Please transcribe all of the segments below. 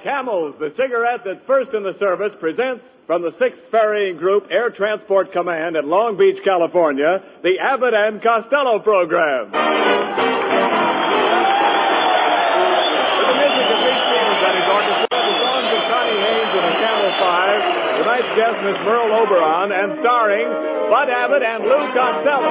Camels, the cigarette that's first in the service, presents from the 6th Ferrying Group Air Transport Command at Long Beach, California, the Abbott and Costello program. With the music of Lee Stevens and his orchestra, the songs of Connie Haynes and the Camel Five, tonight's guest, Miss Merle Oberon, and starring Bud Abbott and Lou Costello.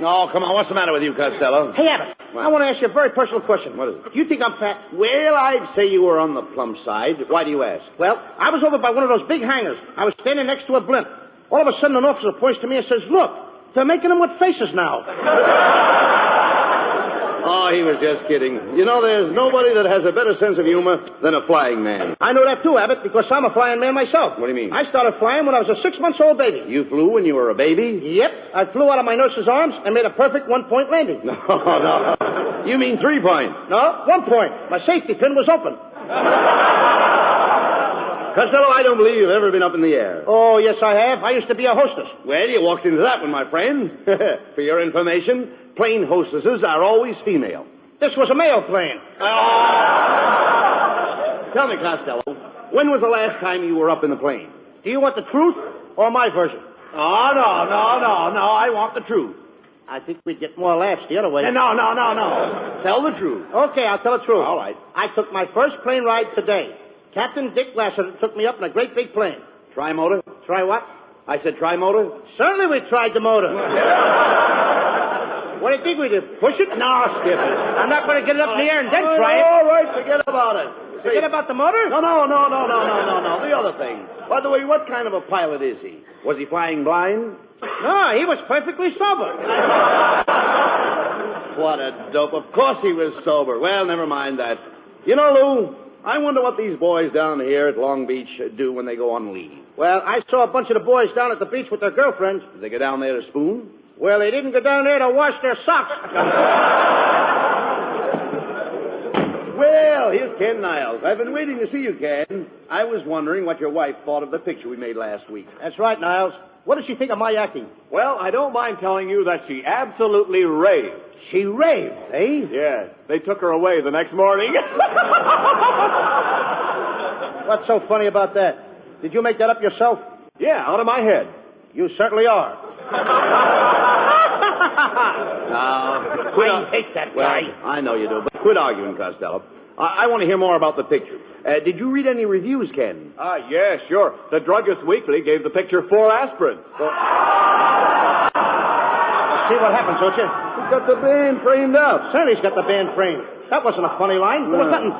Oh, come on. What's the matter with you, Costello? Hey, Abbott, I want to ask you a very personal question. What is it? Do you think I'm fat? Well, I'd say you were on the plump side. Why do you ask? Well, I was over by one of those big hangars. I was standing next to a blimp. All of a sudden, an officer points to me and says, "Look, they're making them with faces now." Oh, he was just kidding. You know, there's nobody that has a better sense of humor than a flying man. I know that too, Abbott, because I'm a flying man myself. What do you mean? I started flying when I was a 6-month-old baby. You flew when you were a baby? Yep. I flew out of my nurse's arms and made a perfect 1-point landing. No. You mean 3-point? No, 1 point. My safety pin was open. Costello, I don't believe you've ever been up in the air. Oh, yes, I have. I used to be a hostess. Well, you walked into that one, my friend. For your information, plane hostesses are always female. This was a male plane. Tell me, Costello, when was the last time you were up in the plane? Do you want the truth or my version? Oh, no. I want the truth. I think we'd get more laughs the other way. No. Tell the truth. Okay, I'll tell the truth. All right. I took my first plane ride today. Captain Dick Lassiter took me up in a great big plane. Tri-motor? Try what? I said tri-motor? Certainly we tried the motor. What do you think we did? Push it? No, skip it. I'm not going to get it up in the air and then try it. All right, forget about it. Forget about the motor? No. The other thing. By the way, what kind of a pilot is he? Was he flying blind? No, he was perfectly sober. What a dope. Of course he was sober. Well, never mind that. You know, Lou, I wonder what these boys down here at Long Beach do when they go on leave. Well, I saw a bunch of the boys down at the beach with their girlfriends. Did they go down there to spoon? Well, they didn't go down there to wash their socks. Well, here's Ken Niles. I've been waiting to see you, Ken. I was wondering what your wife thought of the picture we made last week. That's right, Niles. What did she think of my acting? Well, I don't mind telling you that she absolutely raved. She raved, eh? Yes. They took her away the next morning. What's so funny about that? Did you make that up yourself? Yeah, out of my head. You certainly are. I hate that guy. Well, I know you do, but quit arguing, Costello. I want to hear more about the picture. Did you read any reviews, Ken? Yeah, sure. The Druggist Weekly gave the picture 4 aspirins. See what happens, don't you? He's got the band framed up. Certainly he's got the band framed. That wasn't a funny line. There was nothing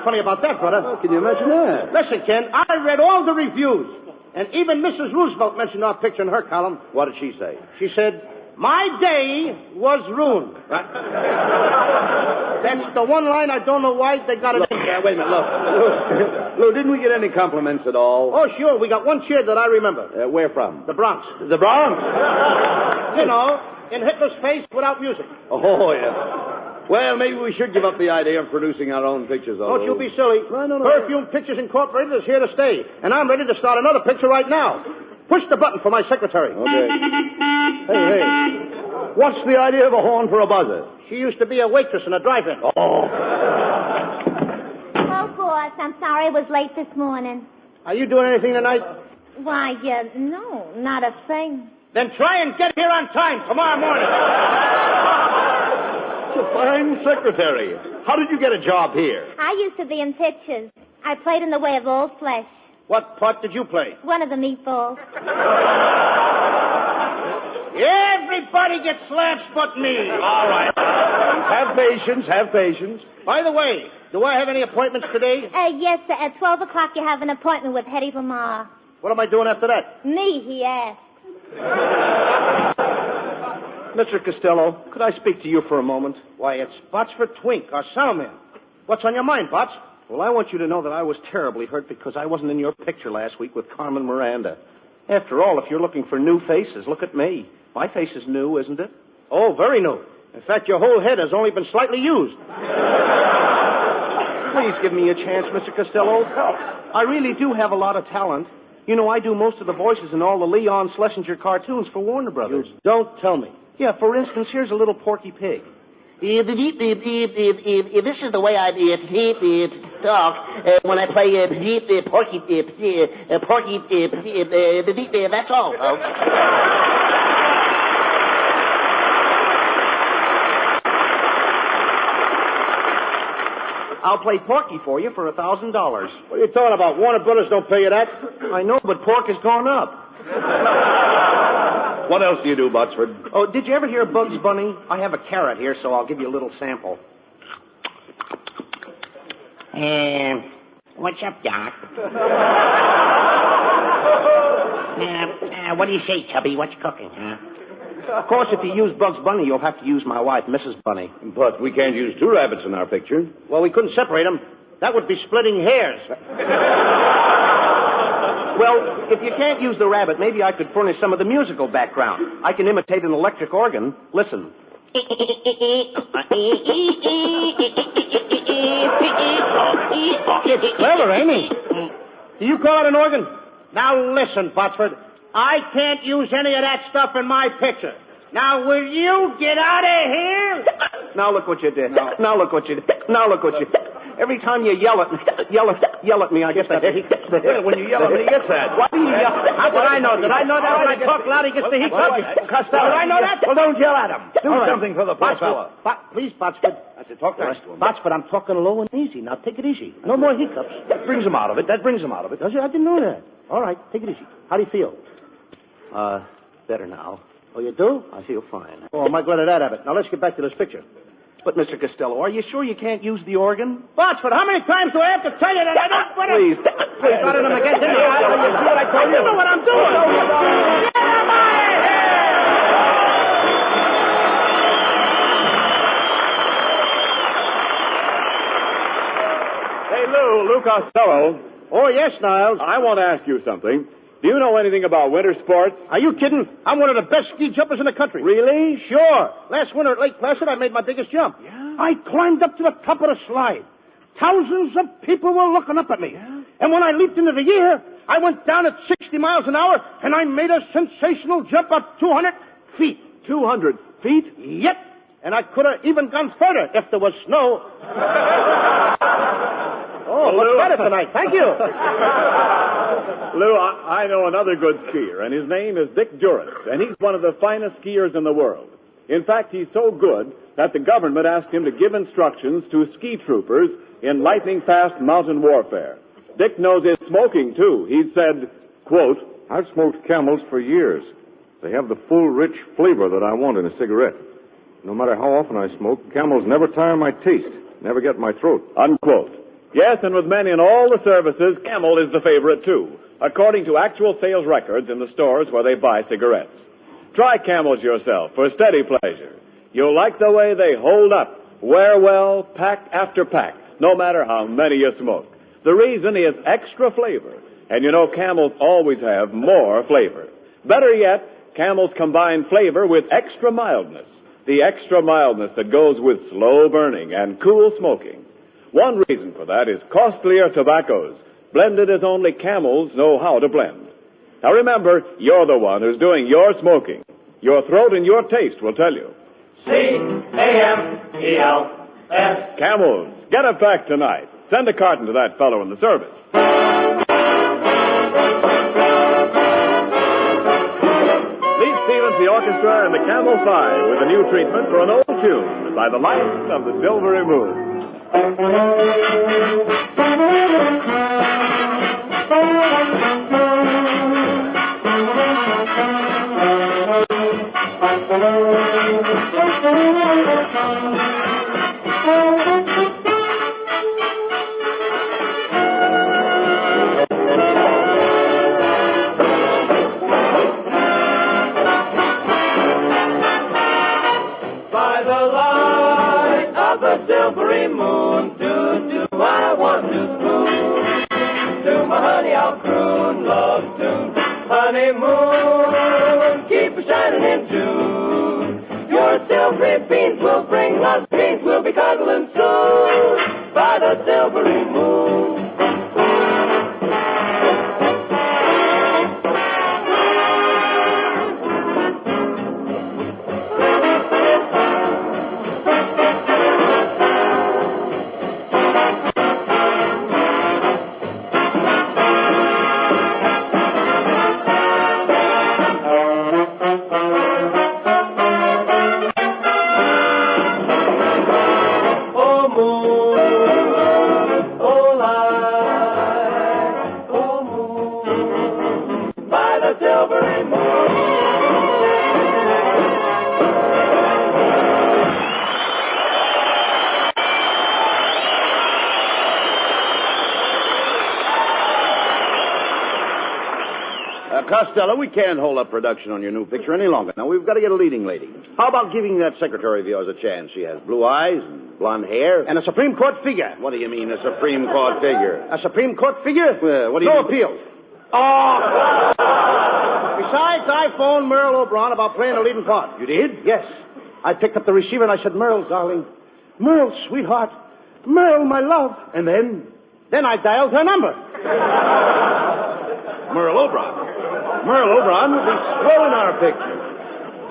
funny about that, brother. Well, can you imagine that? Listen, Ken, I read all the reviews. And even Mrs. Roosevelt mentioned our picture in her column. What did she say? She said, "My day was ruined." Right. That's the one line I don't know why they got it in there. Wait a minute, look. Lou, didn't we get any compliments at all? Oh, sure. We got one cheer that I remember. Where from? The Bronx. The Bronx? You know, in Hitler's face without music. Oh, yeah. Well, maybe we should give up the idea of producing our own pictures, though. Don't you be silly. No. Perfume Pictures Incorporated is here to stay. And I'm ready to start another picture right now. Push the button for my secretary. Okay. Hey. What's the idea of a horn for a buzzer? She used to be a waitress in a drive-in. Oh, boss. I'm sorry I was late this morning. Are you doing anything tonight? Why, no, not a thing. Then try and get here on time tomorrow morning. it's a fine secretary. How did you get a job here? I used to be in pictures. I played in The Way of All Flesh. What part did you play? One of the meatballs. Everybody gets laughs but me. All right. Have patience. By the way, do I have any appointments today? Yes, sir. At 12 o'clock you have an appointment with Hetty Lamar. What am I doing after that? Me, he asked. Mr. Costello, could I speak to you for a moment? Why, it's Botsford Twink, our soundman. What's on your mind, Bots? Well, I want you to know that I was terribly hurt because I wasn't in your picture last week with Carmen Miranda. After all, if you're looking for new faces, look at me. My face is new, isn't it? Oh, very new. In fact, your whole head has only been slightly used. Please give me a chance, Mr. Costello. I really do have a lot of talent. You know, I do most of the voices in all the Leon Schlesinger cartoons for Warner Brothers. You don't tell me. Yeah, for instance, here's a little Porky Pig. This is the way I talk when I play Porky. That's all, folks. I'll play Porky for you for $1,000. What are you talking about? Warner Brothers don't pay you that. I know, but pork has gone up. What else do you do, Botsford? Oh, did you ever hear Bugs Bunny? I have a carrot here, so I'll give you a little sample. What's up, Doc? What do you say, Tubby? What's cooking, huh? Of course, if you use Bugs Bunny, you'll have to use my wife, Mrs. Bunny. But we can't use two rabbits in our picture. Well, we couldn't separate them. That would be splitting hairs. Well, if you can't use the rabbit, maybe I could furnish some of the musical background. I can imitate an electric organ. Listen. Clever, ain't he? Do you call it an organ? Now listen, Botsford. I can't use any of that stuff in my picture. Now, will you get out of here? Now look what you did. Now look what you did. Now look what you did. Every time you yell at me, I get the hiccups. When you yell at me, he gets that. Why do you yell? How did I know? Did I know that when I talk loud, he gets the hiccups? Costello, did I know that? Well, don't yell at him. Do something for the poor fellow. Please, Botsford. I said, talk nice to him. Botsford, I'm talking low and easy. Now, take it easy. No more hiccups. That brings him out of it. Does it? I didn't know that. All right, take it easy. How do you feel? Better now. Oh, you do? I feel fine. Oh, am I glad of that, Abbott. Now, let's get back to this picture. But, Mr. Costello, are you sure you can't use the organ? Botsford, how many times do I have to tell you that I don't... Please. I started him again, didn't I? You see what I told you? You know what I'm doing. Get him out of here! Hey, Lou Costello. Oh, yes, Niles. I want to ask you something. Do you know anything about winter sports? Are you kidding? I'm one of the best ski jumpers in the country. Really? Sure. Last winter at Lake Placid, I made my biggest jump. Yeah? I climbed up to the top of the slide. Thousands of people were looking up at me. Yeah? And when I leaped into the air, I went down at 60 miles an hour, and I made a sensational jump up 200 feet. 200 feet? Yep. And I could have even gone further if there was snow. Oh, Lou. what's better tonight? Thank you. Lou, I know another good skier, and his name is Dick Durrance, and he's one of the finest skiers in the world. In fact, he's so good that the government asked him to give instructions to ski troopers in lightning-fast mountain warfare. Dick knows his smoking, too. He said, quote, I've smoked Camels for years. They have the full, rich flavor that I want in a cigarette. No matter how often I smoke, Camels never tire my taste, never get my throat. Unquote. Yes, and with men in all the services, Camel is the favorite, too, according to actual sales records in the stores where they buy cigarettes. Try Camels yourself for steady pleasure. You'll like the way they hold up, wear well, pack after pack, no matter how many you smoke. The reason is extra flavor, and you know Camels always have more flavor. Better yet, Camels combine flavor with extra mildness, the extra mildness that goes with slow burning and cool smoking. One reason for that is costlier tobaccos, blended as only Camels know how to blend. Now remember, you're the one who's doing your smoking. Your throat and your taste will tell you. C-A-M-E-L-S. Camels, get a pack tonight. Send a carton to that fellow in the service. Lead Stevens, the orchestra, and the Camel 5 with a new treatment for an old tune by the light of the silvery moon. By the light of the silvery moon, I want to spoon. To my honey I'll croon love tune. Honeymoon, keep a shining in June. Your silvery beams will bring love's dreams. We'll be cuddling soon by the silvery moon. Costello, we can't hold up production on your new picture any longer. Now, we've got to get a leading lady. How about giving that secretary of yours a chance? She has blue eyes and blonde hair. And a Supreme Court figure. What do you mean, a Supreme Court figure? A Supreme Court figure? What do you No mean? appeal. Oh! Besides, I phoned Merle Oberon about playing a leading part. You did? Yes. I picked up the receiver and I said, Merle, darling. Merle, sweetheart. Merle, my love. And then? Then I dialed her number. Merle Oberon. Merle Oberon will be swelling our picture.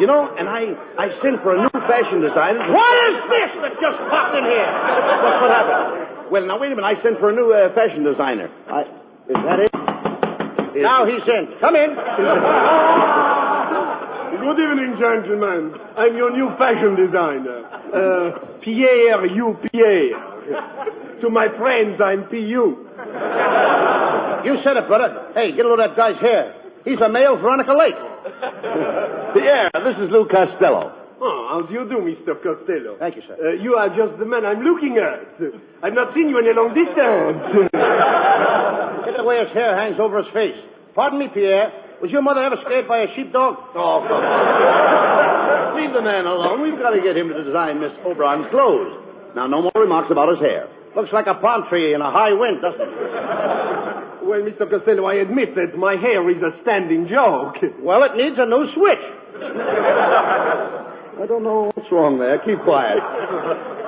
You know, and I sent for a new fashion designer. What is this that just popped in here? What happened? Well, now, wait a minute. I sent for a new fashion designer. Is that it? Now he's in. Come in. Good evening, gentlemen. I'm your new fashion designer. Pierre, you Pierre. To my friends, I'm P.U. You said it, brother. Hey, get a load of that guy's hair. He's a male Veronica Lake. Pierre, this is Lou Costello. Oh, how do you do, Mr. Costello? Thank you, sir. You are just the man I'm looking at. I've not seen you in a long distance. Get the way his hair hangs over his face. Pardon me, Pierre. Was your mother ever scared by a sheepdog? Oh, come on. Leave the man alone. We've got to get him to design Miss Oberon's clothes. Now, no more remarks about his hair. Looks like a palm tree in a high wind, doesn't it? Well, Mr. Costello, I admit that my hair is a standing joke. Well, it needs a new switch. I don't know what's wrong there. Keep quiet.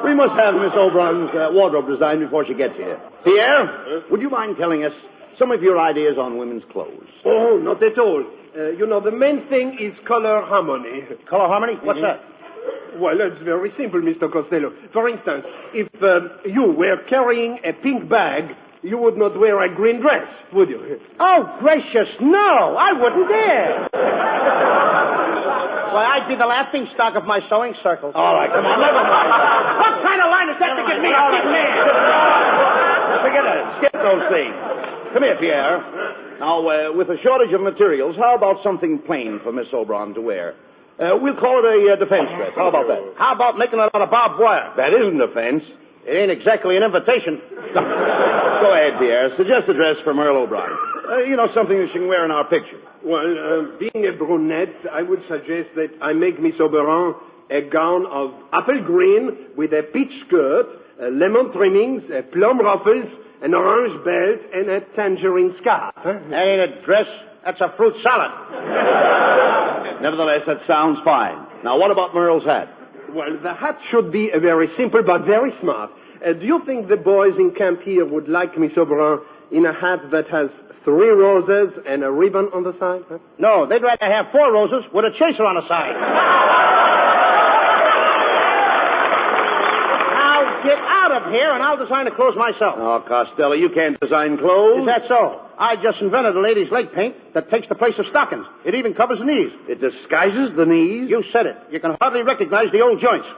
We must have Miss Oberon's wardrobe designed before she gets here. Pierre, would you mind telling us some of your ideas on women's clothes? Oh, not at all. You know, the main thing is color harmony. Color harmony? What's that? Well, it's very simple, Mr. Costello. For instance, if you were carrying a pink bag, you would not wear a green dress, would you? Oh, gracious, no! I wouldn't dare! Why, I'd be the laughing stock of my sewing circle. All right, come on, never mind. What kind of line is that to get me a big man? Forget it. Skip those things. Come here, Pierre. Now, with a shortage of materials, how about something plain for Miss Oberon to wear? We'll call it a defense dress. How about that? How about making it out of barbed wire? That isn't defense. It ain't exactly an invitation. Go ahead, Pierre. Suggest a dress for Merle Oberon. Something that she can wear in our picture. Well, being a brunette, I would suggest that I make Miss Oberon a gown of apple green with a peach skirt, lemon trimmings, plum ruffles, an orange belt, and a tangerine scarf. That ain't a dress. That's a fruit salad. Nevertheless, that sounds fine. Now, what about Merle's hat? Well, the hat should be very simple but very smart. Do you think the boys in camp here would like Miss Oberon in a hat that has 3 roses and a ribbon on the side? Huh? No, they'd rather have 4 roses with a chaser on the side. Now get out of here and I'll design the clothes myself. Oh, Costello, you can't design clothes. Is that so? I just invented a ladies' leg paint that takes the place of stockings. It even covers the knees. It disguises the knees? You said it. You can hardly recognize the old joints.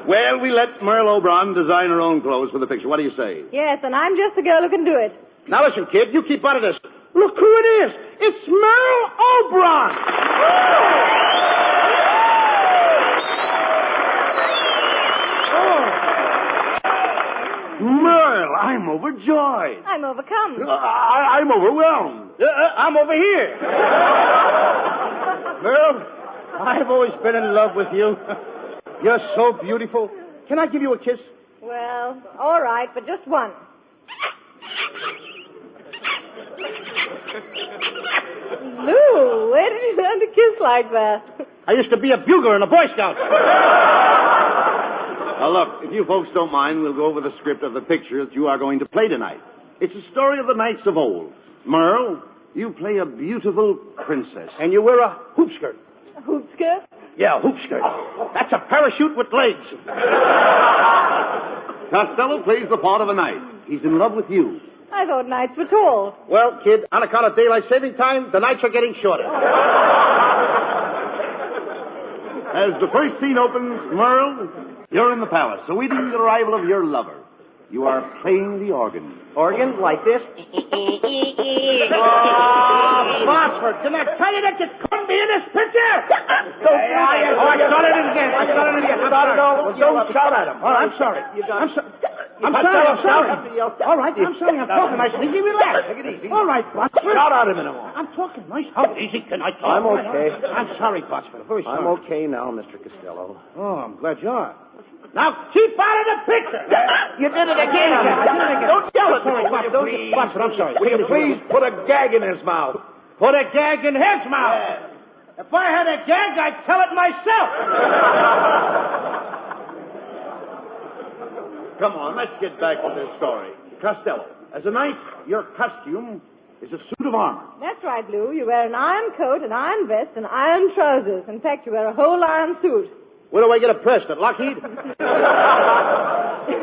Well, we let Merle Oberon design her own clothes for the picture. What do you say? Yes, and I'm just the girl who can do it. Now listen, kid, you keep out of this. Look who it is. It's Merle Oberon. Merle, I'm overjoyed. I'm overcome. I'm overwhelmed. I'm over here. Merle, I've always been in love with you. You're so beautiful. Can I give you a kiss? Well, all right, but just one. Lou, where did you learn to kiss like that? I used to be a bugler in a Boy Scout. Now, look, if you folks don't mind, we'll go over the script of the picture that you are going to play tonight. It's a story of the knights of old. Merle, you play a beautiful princess. And you wear a hoop skirt. A hoop skirt? Yeah, a hoop skirt. That's a parachute with legs. Costello plays the part of a knight. He's in love with you. I thought nights were tall. Well, kid, on account of daylight saving time, the nights are getting shorter. As the first scene opens, Merle, you're in the palace, awaiting the arrival of your lover. You are playing the organ. Organ? Like this? Botsford, didn't I tell you that you couldn't be in this picture? I started it again. Don't shout at him. Oh, I'm sorry. I'm sorry. I'm sorry. All right, I'm sorry. I'm talking nice and easy. Relax. Take it easy. All right, Botsford. Shout at him anymore. I'm talking nice. How easy can I talk? I'm okay. I'm sorry, Botsford. Very sorry. I'm okay now, Mr. Costello. Oh, I'm glad you are. Now keep out of the picture. You did it again. Don't yell at me. Botsford, I'm sorry. Will you please put a gag in his mouth? Put a gag in his mouth. If I had a gag, I'd tell it myself. Come on, let's get back to this story. Costello, as a knight, your costume is a suit of armor. That's right, Lou. You wear an iron coat, an iron vest, and iron trousers. In fact, you wear a whole iron suit. Where do I get it pressed? At Lockheed?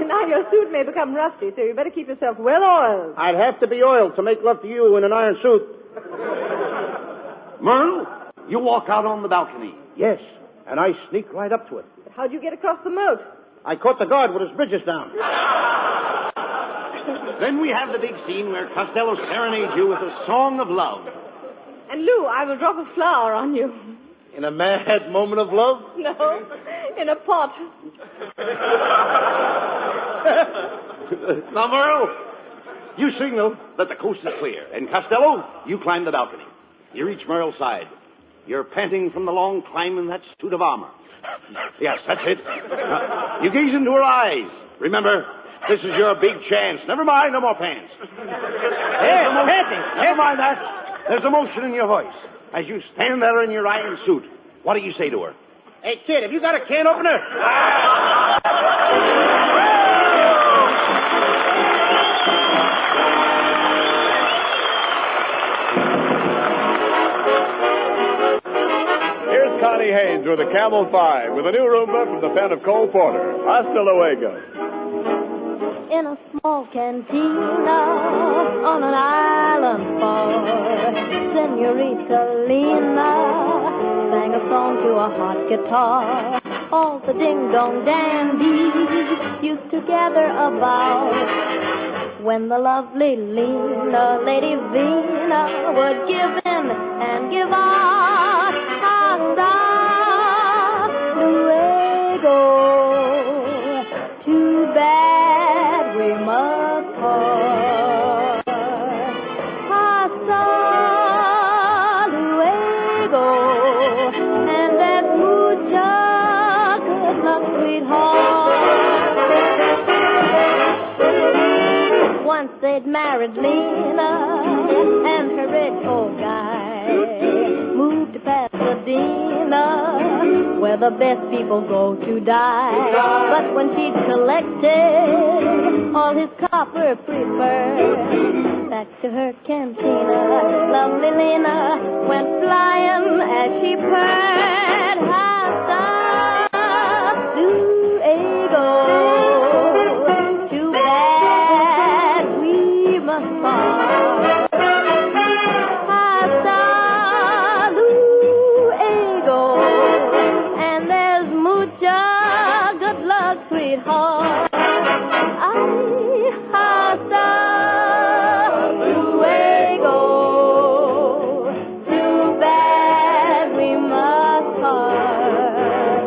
Now, your suit may become rusty, so you better keep yourself well oiled. I'd have to be oiled to make love to you in an iron suit. Merle, you walk out on the balcony. Yes, and I sneak right up to it. How'd you get across the moat? I caught the guard with his bridges down. Then we have the big scene where Costello serenades you with a song of love. And, Lou, I will drop a flower on you. In a mad moment of love? No, in a pot. Now, Merle, you signal that the coast is clear. And Costello, you climb the balcony. You reach Merle's side. You're panting from the long climb in that suit of armor. Yes, that's it. You gaze into her eyes. Remember, this is your big chance. Never mind, no more pants. Never mind that. There's emotion in your voice. As you stand there in your iron suit, what do you say to her? Hey, kid, have you got a can opener? Here's Connie Haynes with a Camel 5 with a new Roomba from the pen of Cole Porter. Hasta luego. In a small cantina on an island far, Senorita Lena sang a song to a hot guitar. All the ding-dong dandies used to gather about when the lovely Lena, Lady Vina, would give in and give out. Hasta luego. Too bad we must part. Hasta luego. And that's mucha good luck, sweetheart. Once they'd married Lena, and her rich old guy moved to Pasadena, where the best people go to die. But when she'd collected all his copper preferred, back to her cantina, lovely Lena went flying as she purred. Hasta luego. Too bad we must part. Hasta luego. And there's mucha good luck, sweetheart. Ay, hasta luego. Too bad we must part.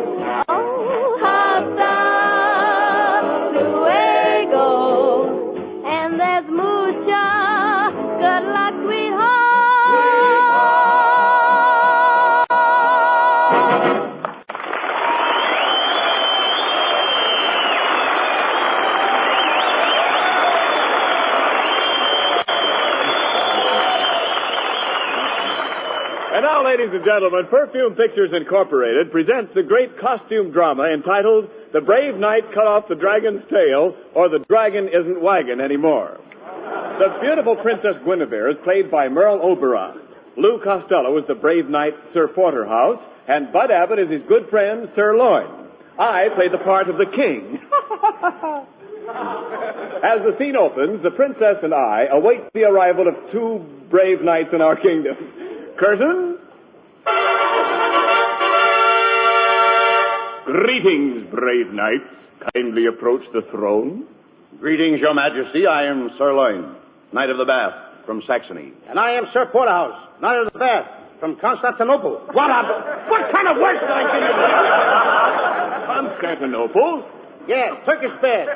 Oh, hasta luego. And there's mucha good luck, sweetheart. And now, ladies and gentlemen, Perfume Pictures Incorporated presents the great costume drama entitled The Brave Knight Cut Off the Dragon's Tail, or The Dragon Isn't Waggin' Anymore. The beautiful Princess Guinevere is played by Merle Oberon. Lou Costello is the brave knight Sir Porterhouse, and Bud Abbott is his good friend Sir Loin. I play the part of the king. As the scene opens, the princess and I await the arrival of two brave knights in our kingdom. Curtain. Greetings, brave knights. Kindly approach the throne. Greetings, Your Majesty. I am Sir Loin, Knight of the Bath from Saxony. And I am Sir Porterhouse, Knight of the Bath, from Constantinople. What kind of work did I give you? Constantinople? Yeah, Turkish bed.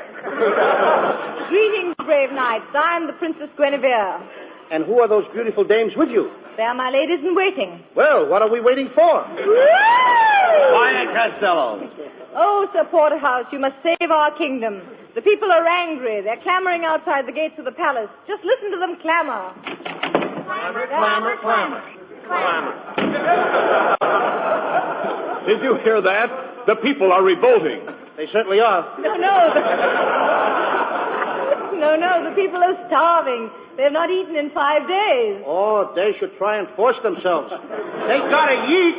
Greetings, brave knights. I am the Princess Guinevere. And who are those beautiful dames with you? They are my ladies in waiting. Well, what are we waiting for? Quiet, Costello. Oh, Sir Porterhouse, you must save our kingdom. The people are angry. They're clamoring outside the gates of the palace. Just listen to them clamor. Clamor, clamor, clamor. Did you hear that? The people are revolting. They certainly are. No, the people are starving. They have not eaten in 5 days. Oh, they should try and force themselves. They gotta eat.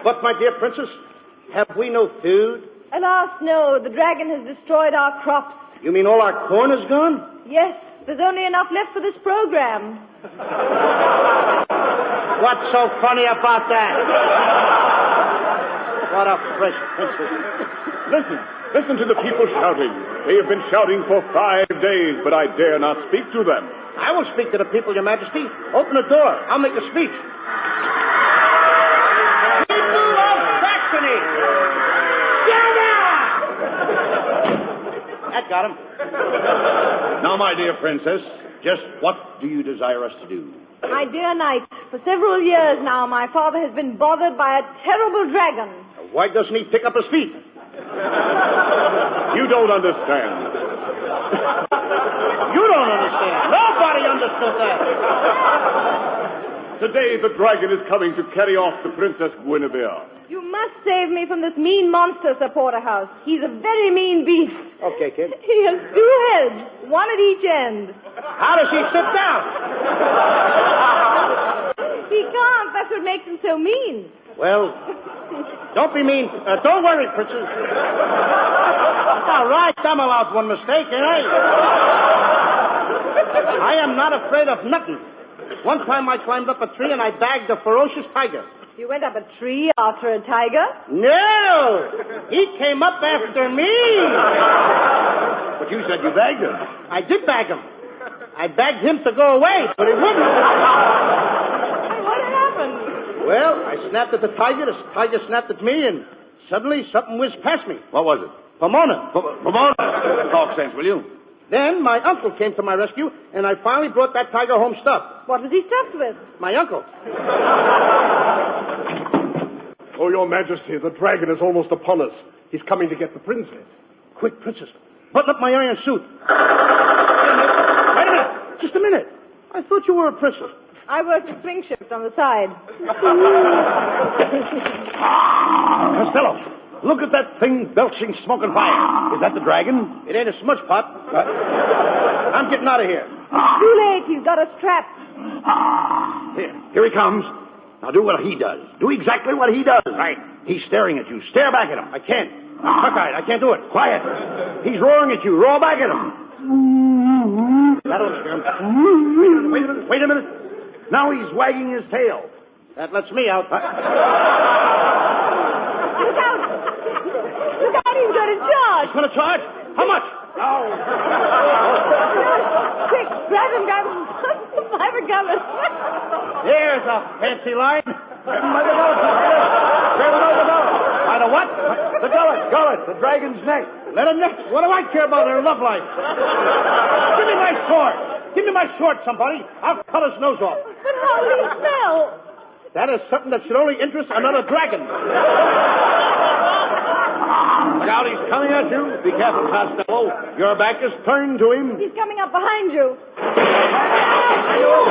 But, my dear princess, have we no food? Alas, no. The dragon has destroyed our crops. You mean all our corn is gone? Yes, there's only enough left for this program. What's so funny about that? What a fresh princess. Listen to the people shouting. They have been shouting for 5 days, but I dare not speak to them. I will speak to the people, Your Majesty. Open the door. I'll make a speech. People of Saxony! That got him. Now, my dear princess, just what do you desire us to do? My dear knight, for several years now, my father has been bothered by a terrible dragon. Why doesn't he pick up his feet? You don't understand. You don't understand. Nobody understood that. Today the dragon is coming to carry off the Princess Guinevere. You must save me from this mean monster, Sir Porterhouse. He's a very mean beast. Okay, kid. He has 2 heads, one at each end. How does he sit down? He can't. That's what makes him so mean. Well, don't be mean. Don't worry, princess. All right, I'm allowed one mistake, ain't I? I am not afraid of nothing. One time I climbed up a tree and I bagged a ferocious tiger. You went up a tree after a tiger? No! He came up after me! But you said you bagged him. I did bag him. I begged him to go away, but he wouldn't. What happened? Well, I snapped at the tiger snapped at me, and suddenly something whizzed past me. What was it? Pomona. Pomona? Talk sense, will you? Then my uncle came to my rescue, and I finally brought that tiger home stuffed. What was he stuffed with? My uncle. Oh, Your Majesty, the dragon is almost upon us. He's coming to get the princess. Quick, princess. Button up my iron suit. Wait a minute. Just a minute. I thought you were a princess. I work the swing shift on the side. Costello, look at that thing belching smoke and fire. Is that the dragon? It ain't a smudge pot. I'm getting out of here. It's too late. He's got us trapped. Here he comes. Now do what he does. Do exactly what he does. Right. He's staring at you. Stare back at him. I can't. Cockeyed. I can't do it. Quiet. He's roaring at you. Roar back at him. That'll scare him. Wait a minute. Now he's wagging his tail. That lets me out. Look out! Look out, he's going to charge! He's going to charge? How much? Oh. Quick, grab him, By the gullet. There's a fancy line. Grab him by the gullet. Grab him by the gullet. By the what? The gullet. The dragon's neck. Let him next. What do I care about their love life? Give me my sword. Give me my sword, somebody. I'll cut his nose off. But how will he smell? That is something that should only interest another dragon. Look out, he's coming at you. Be careful, Costello. Your back is turned to him. He's coming up behind you. I know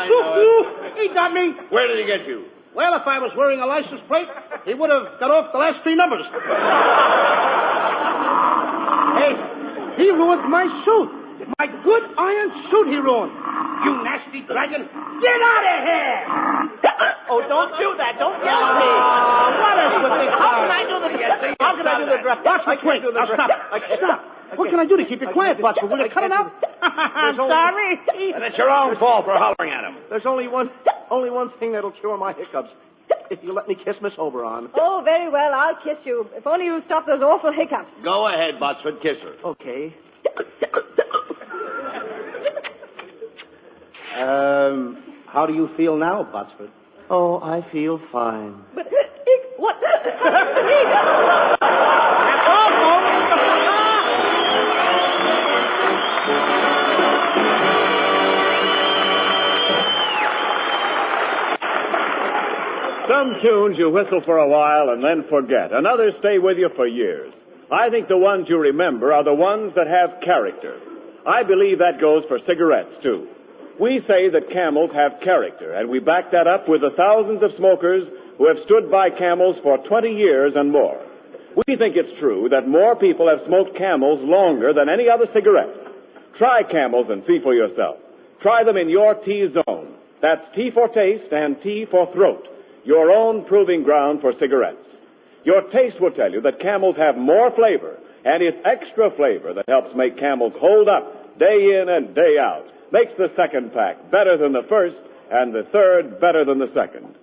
it. He got me. Where did he get you? Well, if I was wearing a license plate, he would have got off the last 3 numbers. Hey, he ruined my suit. My good iron suit he ruined. You nasty dragon. Get out of here! Oh, don't do that. Don't yell at me. What is with this? How can I do the How can I do the dress? Watch me quick. Now stop. Stop. What can I do to keep you quiet, Butcher? Will you cut it out? I'm sorry. And it's your own fault for hollering at him. There's only one thing that'll cure my hiccups. If you let me kiss Miss Oberon. Oh, very well. I'll kiss you. If only you'll stop those awful hiccups. Go ahead, Botsford. Kiss her. Okay. How do you feel now, Botsford? Oh, I feel fine. But, what? That's all, folks. Some tunes you whistle for a while and then forget, and others stay with you for years. I think the ones you remember are the ones that have character. I believe that goes for cigarettes, too. We say that Camels have character, and we back that up with the thousands of smokers who have stood by Camels for 20 years and more. We think it's true that more people have smoked Camels longer than any other cigarette. Try Camels and see for yourself. Try them in your T-zone. That's T for taste and T for throat. Your own proving ground for cigarettes. Your taste will tell you that Camels have more flavor, and it's extra flavor that helps make Camels hold up day in and day out. Makes the second pack better than the first, and the third better than the second.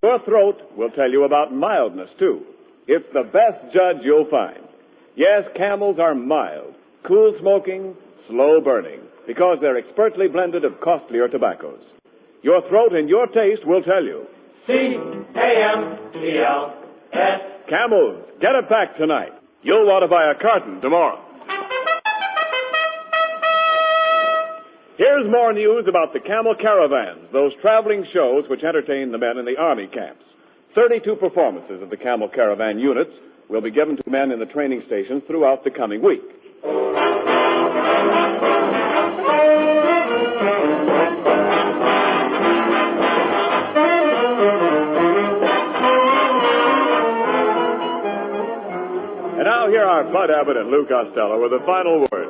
Your throat will tell you about mildness, too. It's the best judge you'll find. Yes, Camels are mild, cool smoking, slow burning, because they're expertly blended of costlier tobaccos. Your throat and your taste will tell you. C-A-M-E-L-S. Camels, get a pack tonight. You'll want to buy a carton tomorrow. Here's more news about the Camel Caravans, those traveling shows which entertain the men in the Army camps. 32 performances of the Camel Caravan units will be given to men in the training stations throughout the coming week. And now here are Bud Abbott and Lou Costello with a final word.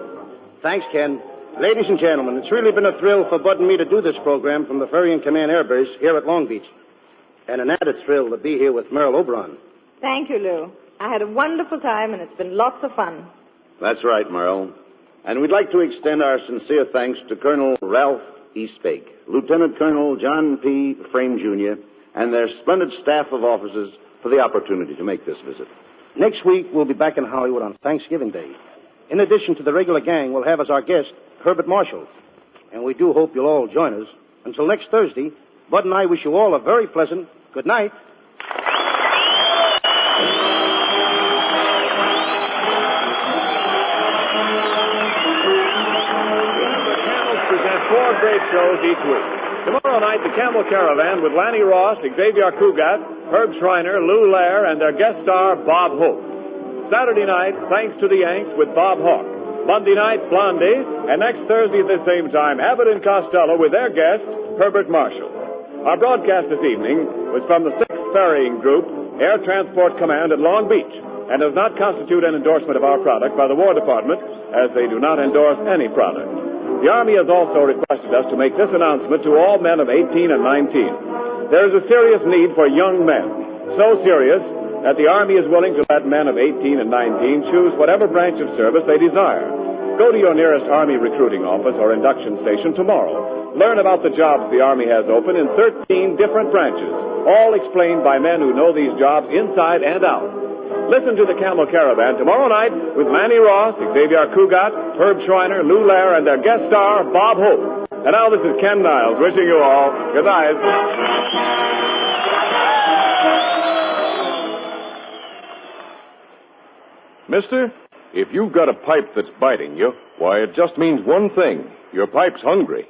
Thanks, Ken. Ladies and gentlemen, it's really been a thrill for Bud and me to do this program from the Ferry and Command Air Base here at Long Beach. And an added thrill to be here with Merle Oberon. Thank you, Lou. I had a wonderful time, and it's been lots of fun. That's right, Merle. And we'd like to extend our sincere thanks to Colonel Ralph Eastbake, Lieutenant Colonel John P. Frame, Jr., and their splendid staff of officers for the opportunity to make this visit. Next week, we'll be back in Hollywood on Thanksgiving Day. In addition to the regular gang, we'll have as our guest Herbert Marshall. And we do hope you'll all join us. Until next Thursday, Bud and I wish you all a very pleasant good night. Remember, Camels present 4 great shows each week. Tomorrow night, the Camel Caravan with Lanny Ross, Xavier Cugat, Herb Schreiner, Lou Lair, and their guest star, Bob Hope. Saturday night, Thanks to the Yanks with Bob Hawke. Monday night, Blondie, and next Thursday at the same time, Abbott and Costello with their guest, Herbert Marshall. Our broadcast this evening was from the 6th Ferrying Group, Air Transport Command at Long Beach, and does not constitute an endorsement of our product by the War Department, as they do not endorse any product. The Army has also requested us to make this announcement to all men of 18 and 19. There is a serious need for young men, so serious that the Army is willing to let men of 18 and 19 choose whatever branch of service they desire. Go to your nearest Army recruiting office or induction station tomorrow. Learn about the jobs the Army has open in 13 different branches, all explained by men who know these jobs inside and out. Listen to the Camel Caravan tomorrow night with Lanny Ross, Xavier Cugat, Herb Schreiner, Lou Lair, and their guest star, Bob Hope. And now this is Ken Niles wishing you all good night. Mister, if you've got a pipe that's biting you, why, it just means one thing. Your pipe's hungry.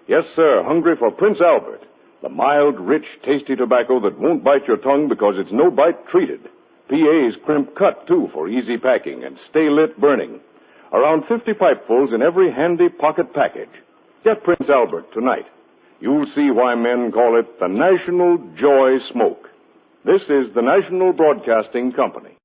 Yes, sir, hungry for Prince Albert, the mild, rich, tasty tobacco that won't bite your tongue because it's no-bite treated. PA's crimp cut, too, for easy packing and stay-lit burning. Around 50 pipefuls in every handy pocket package. Get Prince Albert tonight. You'll see why men call it the National Joy Smoke. This is the National Broadcasting Company.